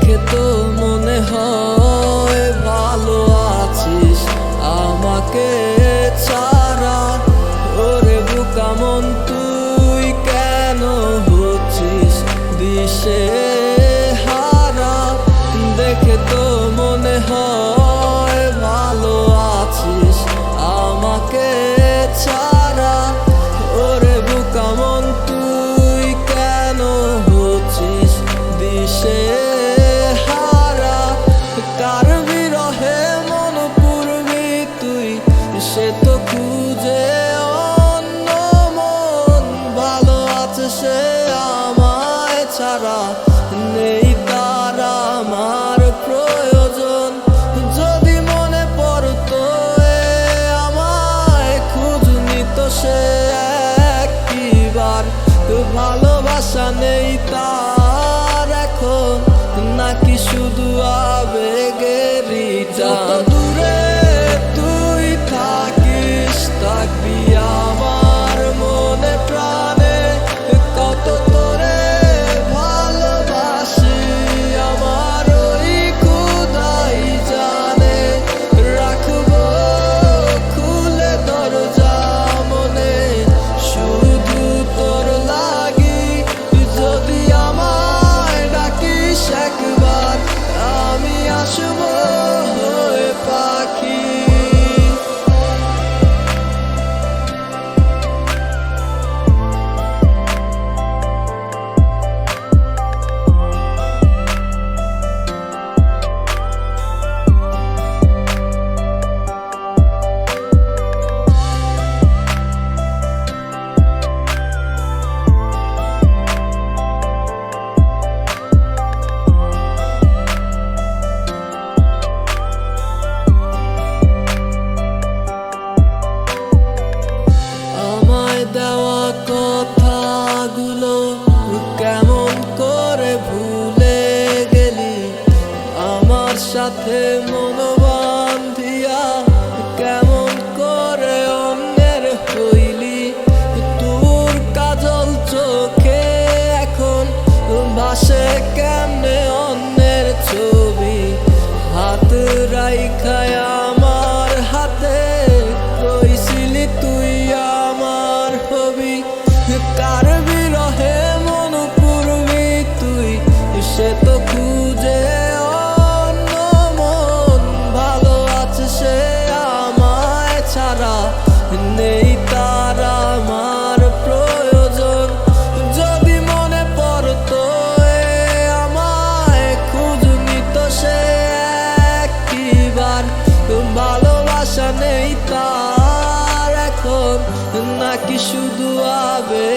দেখে তো মনে হয় ভালো আছিস আমাকে ছাড়া। ওরে বোকা মন তুই কেন হচ্ছিস দিশে হারা? দেখে তো মনে হয় ভালো আছিস আমাকে ছাড়া। ওরে বোকা মন তুই কেন হচ্ছিস দিশে হারা? কার বিরহে মন পুরবি তুই সে তো খুঁজে অন্য মন। ভালো আছে সে আমায় ছাড়া, নেই তার আমার প্রয়োজন। যদি মনে পড়তো আমায় খোঁজ নিত সে একটিবার। ভালোবাসা নেই তার এখন, নাকি শুধু আবেগেরই টান? দূরে তুই থাকিস থাকবি আমার মনে প্রাণে। কত তোরে ভালোবাসি আমার ওই খোদাই জানে। রাখবো খুলে দরজা মনে শুধু তোর লাগি। যদি আমায় ডাকিস একবার আমি আসবো হয়ে পাখি। দেওয়া কথাগুলো কেমন করে ভুলে গেলি? আমার সাথে মন বান্ধিয়া কেমন করে অন্যের হইলি? তোর কাজল চোখে এখন ভাসে কেমনে অন্যের ছবি? হাত রাইখায় আমার হাতে কইছিলি তুই আমার হবি। কার বিরহে মন পুরবি তুই সে তো খুঁজে অন্য মন। ভালো আছে সে আমায় ছাড়া, নেই তার আমার প্রয়োজন। যদি মনে পড়তো আমায় খোঁজ নিত সে একটিবার। ভালোবাসা নেই তার এখন, নাকি শুধু আবেগ